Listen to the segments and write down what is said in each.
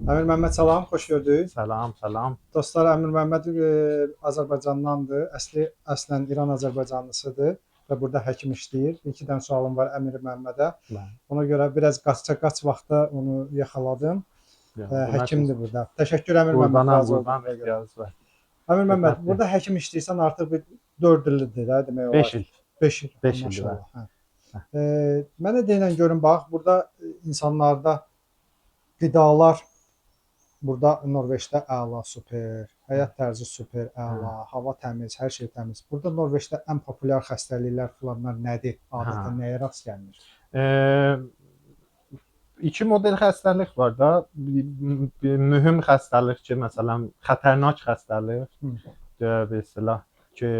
Əmir Məmməd salam, xoş gördük. Salam, salam. Dostlar, Əmir Məmməd Azərbaycandandır. Əslən İran Azərbaycanlısıdır və burada həkim işləyir. İki dənə sualım var Əmir Məmmədə. Bəli. Ona görə biraz qaç vaxtda onu yaxaladım. Həkimdir burada. Təşəkkür Əmir Məmməd, razı Qurban olduğuna görə. var. Əmir Məmməd, Xidmətdir. burada həkim işləyirsən artıq bir 4 ildir də demək olar. 5 il. 5 il. 5 ildir, Maşallah. Mənə deyilən görün bax, burada insanlarda qidalar burada Norveçdə əla, super, həyat tərzi super, əla, hava təmiz, hər şey təmiz. Burada Norveçdə ən populyar xəstəliklər falanlar nədir? Adətən nəyə rast gəlinir? İki model xəstəlik var da. Bir mühüm xəstəlik ki, məsələn, xətərnak xəstəlik, mesela ki,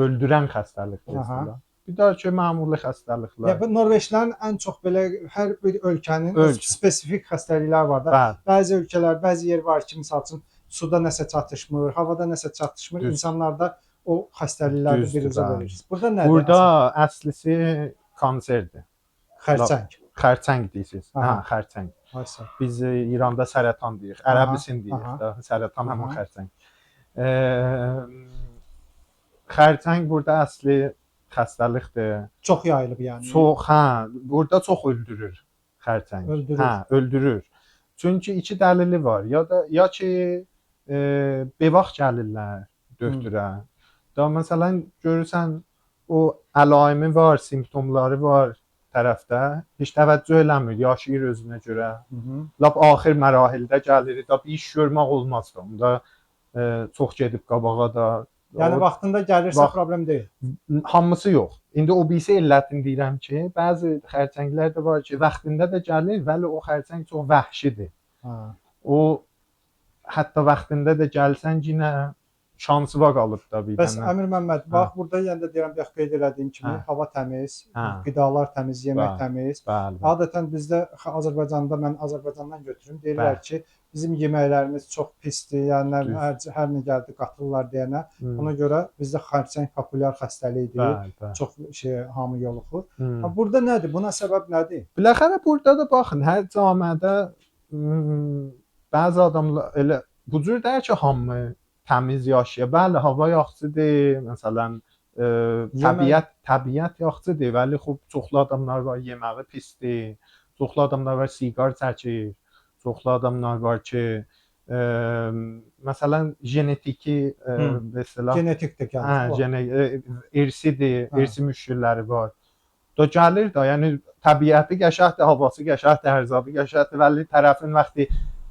öldürən xəstəlikdir mesela. Bir də ki, məmuli xəstəliklər. Yəni Norveçlərin ən çox belə hər bir ölkənin spesifik xəstəlikləri var da. Bəli. Bəzi ölkələr, bəzi yer var ki, məsəl üçün suda nəsə çatışmır, havada nəsə çatışmır, insanlarda o xəstəlikləri biruzə verir. Burada nədir? Burada əslisi konserdir. Xərçəng. Xərçəng deyirsiniz. Hə, xərçəng. Biz İranda sərətan deyirik, ərəbisin deyirik də, sərətan həmin xərçəng. Xərçəng burada əsli xəstəlikdir. Çox yayılıb yəni. Çox, hə, burada çox öldürür xərçəng. Öldürür. Hə, öldürür. Çünki iki dəlili var. Ya ki bevaq gəlirlər doktora. Da məsələn görürsən o əlaimi var, simptomları var tərəfdə. Heç təvəccüh eləmir, yaşayır özünə görə. Lap axır mərahildə gəlir, da bir iş görmək olmaz da. Onda çox gedib qabağa da. Yəni vaxtında gəlirsə problem deyil. Hamısı yox. İndi o birisi illətini deyirəm ki, bəzi xərçənglər də var ki, vaxtında da gəlir, vəli o xərçəng çox vəhşidir. O hətta vaxtında da gəlsən yenə şansı var qalıb da bir dənə. Bəs Əmir Məmməd, bax burada yenə də deyirəm, bax qeyd elədiyim kimi hava təmiz, qidalar təmiz, yemək təmiz. Adətən bizdə Azərbaycanda, mən Azərbaycandan götürüm, deyirlər ki, bizim yeməklərimiz çox pisdir, yəni hər nə gəldi qatırlar deyənə. Ona görə bizdə xərçəng populyar xəstəlikdir. Çox hamı yoluxur. Burada nədir? Buna səbəb nədir? Biləxərə burada da baxın, hər camiədə bəzi adamlar elə bu cür deyir ki, hamı təmiz yaşayır. Bəli, hava yaxşıdır, məsələn, təbiət yaxşıdır, vəli xub çoxlu adamlar var, yeməyi pisdir. Çoxlu adamlar var, siqar çəkir. Çoxlu adamlar var ki, məsələn, genetiki genetikdir gəlir. İrsidir, irsi müşkilləri var. Da gəlir də, yəni təbiəti qəşəngdir, havası qəşəngdir, ərzabı qəşəngdir, vəli tərəfin vaxtı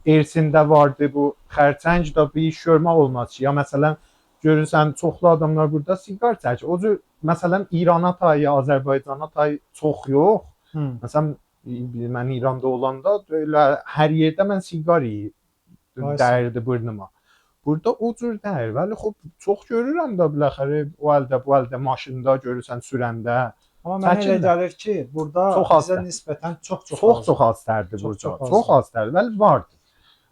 irsində vardı bu xərçəng da bir iş görmək olmaz ki. Ya məsələn, görürsən çoxlu adamlar burada siqar çəkir. O cür məsələn İrana tayı, Azərbaycana tayı çox yox. Məsələn mən İranda olanda elə hər yerdə mən siqar dəyirdi burnuma. Burada o cür deyil. Vəli xub çox görürəm də biləxərə o əldə bu əldə maşında görürsən sürəndə. Amma mənə elə gəlir ki, burada bizə nisbətən çox az tərdir burada. Çox az tərdir. Vəli vardı.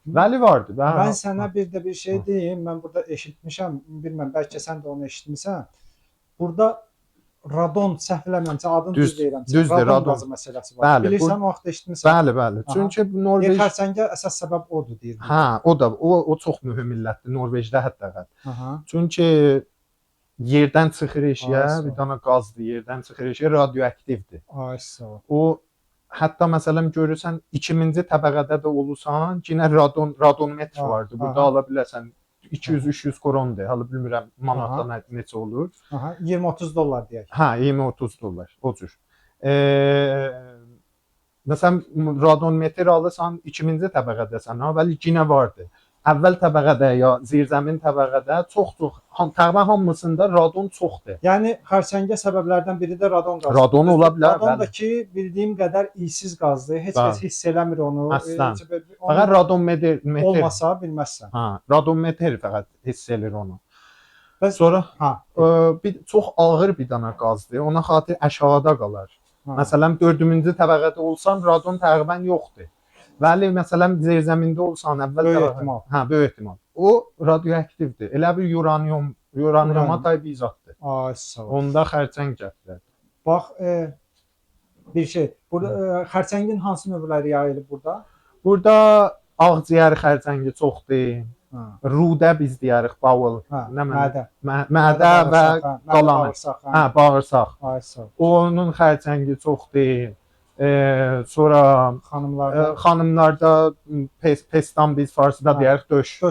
Vəli vardı. Mən sənə bir də bir şey deyim. Mən burada eşitmişəm, bilmirəm, bəlkə sən də onu eşitmisən. Burada radon səhv eləmirəmsə adını düz deyirəm. Radon qazı məsələsi var. Bilirsən o vaxt eşitmisən? Bəli. Çünki Norveç xərçəngə əsas səbəb odur deyir. Hə, o çox mühüm illətdir Norveçdə hətta. Çünki yerdən çıxır eşiyə, bir dənə qazdır, yerdən çıxır eşiyə, radioaktivdir. Ay sağ ol. O hətta məsələn görürsən 2-ci təbəqədə də olursan, yenə radometr vardı. Burada ala bilərsən 200-300 krondur. Halı bilmirəm manatda neçə olur. 20-30 dollar deyək. Hə, 20-30 dollar o cür. Məsələn radometr alırsan 2-ci təbəqədəsən, bəli yenə vardı. Əvvəl təbəqədə ya zirzəmin təbəqədə çox təqribən hamısında radon çoxdur. Yəni xərçəngə səbəblərdən biri də radon qazıdır. Radon ola bilər. Radon da ki, bildiyim qədər iysiz qazdır. Heç kəs hiss eləmir onu. Fəqət radometr olmasa bilməzsən. Hə, radometr fəqət hiss edir onu. Sonra çox ağır bir dənə qazdır. Ona xatir aşağıda qalar. Məsələn 4-cü təbəqədə olsan radon təqribən yoxdur. Vəli məsələn zirzəmində olsan əvvəl böyük ehtimal. O radioaktivdir. Elə bir uranyuma tay bir zaddır. Ay sağ ol. Onda xərçəng gətirir. Bax bir şey. Burada xərçəngin hansı növləri yayılıb burada? Burada ağciyər xərçəngi çoxdur. Ha. Rudə biz deyərik, bowel. Ha, Nə mədə. mədə və qalanı. Bağırsaq. Hə, bağırsaq. Ay sağ. Onun xərçəngi çoxdur. Sonra xanımlarda pestan biz farsıda deyərik döş.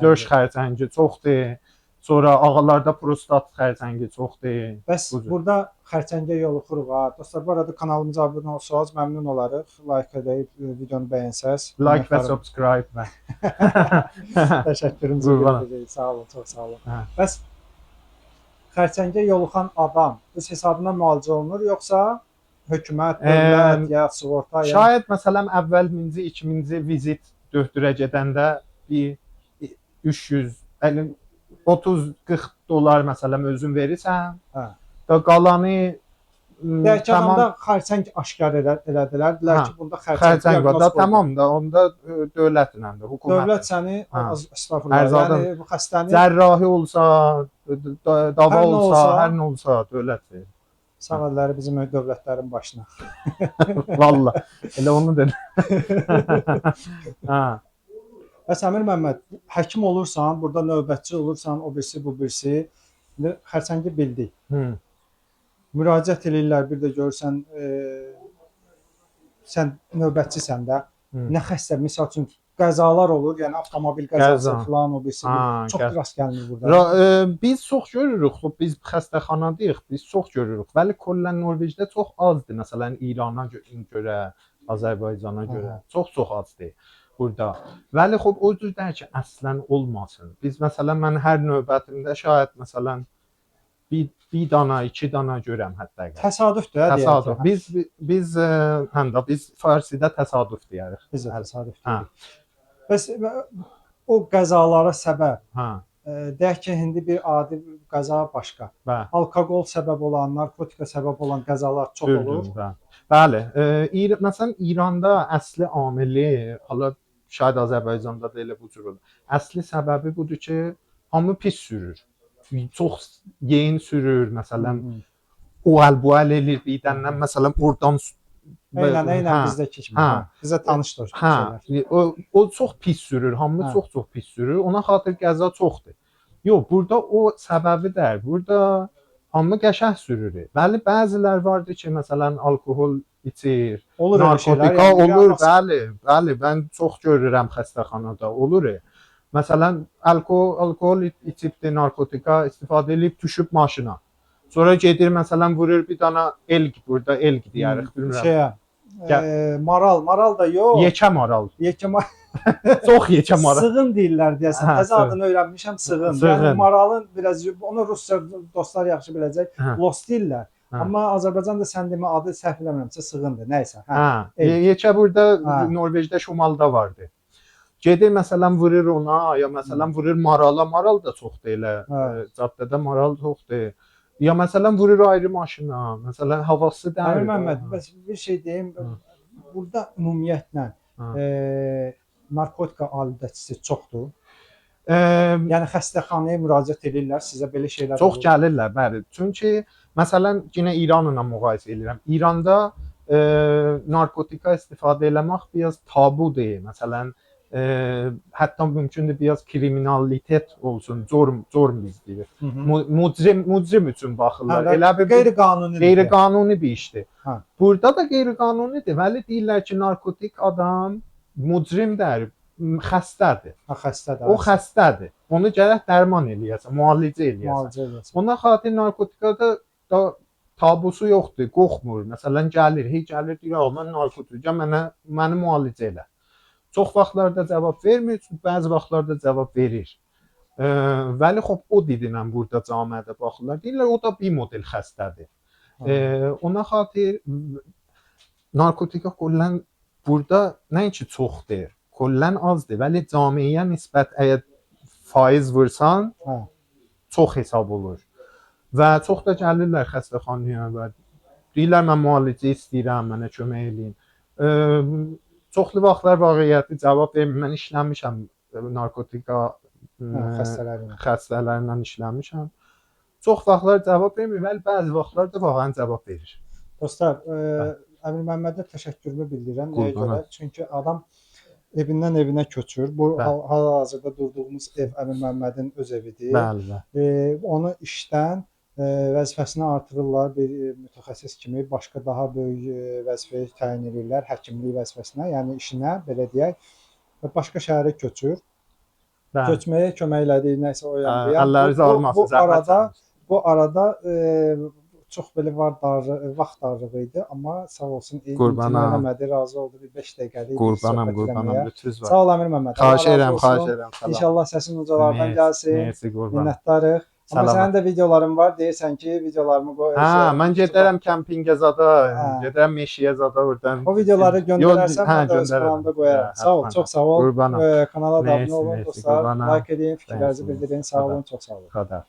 Döş xərçəngi çoxdur. Sonra ağalarda prostat xərçəngi çoxdur. Bəs burada xərçəngə yoluxuruq ha. Dostlar, bu arada kanalımıza abunə olsanız məmnun olarıq. Like edib videonu bəyənsəz. Like və subscribe. Təşəkkürümüzü bildiririk. Sağ olun, çox sağ olun. Bəs xərçəngə yoluxan adam öz hesabına müalicə olunur, yoxsa hökumət, dövlət ya sığorta? Şayət məsələn əvvəl 1000-ci, 2000-ci vizit döktürə gedəndə bir 300 30-40 dollar məsələn özün verirsən. Hə. Və qalanı tamam xərçəng aşkar elədilər. Dedilər ki, bunda xərçəng var da, tamam da, onda dövlətlədir, hökumət. Dövlət səni estağfurullah, yəni bu xəstəni cərrahi olsa, dava olsa, hər nə olsa dövlət verir. Sağ əlləri bizim dövlətlərin başına. Valla, elə onu dedim. Hə. Bəs Əmir Məmməd, həkim olursan, burada növbətçi olursan, o birisi, bu birisi, xərçəngi bildik. Müraciət edirlər, bir də görürsən, sən növbətçisən də, nə xəstə, misal üçün qəzalar olur, yəni avtomobil qəzası falan, o birisi, çox rast gəlinir burada. Biz çox görürük, biz xəstəxanadayıq, biz çox görürük, vəli kollən Norveçdə çox azdır, məsələn, İrana görə, Azərbaycana görə, çox azdır. Burada. Vəli xub o cüzdər ki, əslən olmasın. Biz məsələn, mən hər növbətimdə şayət məsələn bir dana, 2 dana görəm hətta. Təsadüfdür, təsadüf. Biz Farsidə təsadüf deyərik. Biz də təsadüf deyirik. Bəs o qəzalara səbəb, deyək ki, indi bir adi qəza başqa. Alkoqol səbəb olan, narkotika səbəb olan qəzalar çox olur. Bəli. Məsələn, İranda əsli amili, hala şayad Azərbaycanda da elə bu cür olur. Əsli səbəbi budur ki, hamı pis sürür. Çox yeyin sürür, məsələn, o əl-bu-əl eləyir birdən, məsələn, oradan Eynən bizdəki kimi. Bizə tanışdır. O çox pis sürür, hamı çox pis sürür. Ona xatir qəza çoxdur. Yox, burada o səbəbidir. Burada hamı qəşəng sürür. Bəli, bəzilər vardır ki, məsələn, alkohol içir, narkotika olur, bəli, mən çox görürəm xəstəxanada, olur. Məsələn, alkohol içibdir, narkotika istifadə edib düşüb maşına. Sonra gedir, məsələn, vurur bir dana elq, burada elq deyərik, bilmirəm. Maral da yox. Yekə maral. Çox yekə maral. Sığın deyirlər deyəsən. Təzə adını öyrənmişəm, sığın. Yəni maralın biraz, onu rusca dostlar yaxşı biləcək, los deyirlər. Amma Azərbaycanda sən demə adı səhv eləmirəmsə sığındır, nəysə. Yekə burada Norveçdə şimalda vardı. Gedir məsələn vurur ona, ya məsələn vurur marala, maral da çoxdur elə. Caddədə maral çoxdur. Ya məsələn vurur ayrı maşına, məsələn havası dəyir. Əmir Məmməd, bəs bir şey deyim, burada ümumiyyətlə narkotika aludəçisi çoxdur. Yəni xəstəxanaya müraciət edirlər, sizə belə şeylər çox gəlirlər, bəli. Çünki məsələn yenə İranla müqayisə edirəm. İranda narkotika istifadə etmək biraz tabudur. Məsələn, hətta mümkündür biraz kriminalitet olsun, zorm bizdir. Mucrim üçün baxırlar. Elə bir qeyri-qanuni bir işdir. Burada da qeyri-qanunidir. Vəli deyirlər ki, narkotik adam mucrimdir. Xəstədir. O xəstədir. Onu gərək dərman eləyəsən, müalicə eləyəsən. Ona xatir narkotikada da tabusu yoxdur, qorxmur. Məsələn gəlir, deyir, mən narkotikam, məni müalicə elə. Çox vaxtlarda cavab vermir, bəzi vaxtlarda cavab verir. Vəli xop o dillə burada cəmiyyətdə baxırlar. Deyirlər o da bir model xəstədir. Ona xatir narkotika kollən burada nəinki çoxdur. Kollən azdır, vəli camiyə nisbət əgər faiz vursan, çox hesab olur. Və çox da gəlirlər xəstəxanaya və deyirlər, mən müalicə istəyirəm, mənə kömək eləyin. Çoxlu vaxtlar vaqiyyəti cavab vermir, mən işləmişəm, narkotika xəstələrlə işləmişəm. Çox vaxtlar cavab vermir, vəli bəzi vaxtlar da vaqəən cavab verir. Dostlar, Əmir Məmmədə təşəkkürümü bildirirəm. Nəyə görə? Çünki adam evindən evinə köçür. Bu Bəli. hal-hazırda durduğumuz ev Əmin Məmmədin öz evidir. Bəli. Onu işdən vəzifəsini artırırlar bir mütəxəssis kimi, başqa daha böyük vəzifəyə təyin edirlər, həkimlik vəzifəsinə, yəni işinə belə deyək, və başqa şəhərə köçür. Bəli. Köçməyə kömək elədiyi nəsə o yan bu yan. Əlləriniz olmasın. Bu arada çox belə vaxt darlığı idi, amma sağ olsun imtina eləmədi, razı oldu bir 5 dəqiqəlik qurbanam, lütfüz var. Sağ ol Əmir Məmməd. Xahiş edirəm. İnşallah səsin ucalardan gəlsin. Mersi, qurbanam. Minnətdarıq. Amma sənin də videoların var, deyirsən ki, videolarımı qoy. Mən gedərəm kempingə zada, gedərəm meşəyə zada oradan. O videoları göndərərsən, mən də öz kanalımda qoyaram. Sağ ol, çox sağ ol. Qurbanam. Kanala da abunə olun dostlar. Like edin, fikirlərinizi bildirin. Sağ olun, çox sağ olun.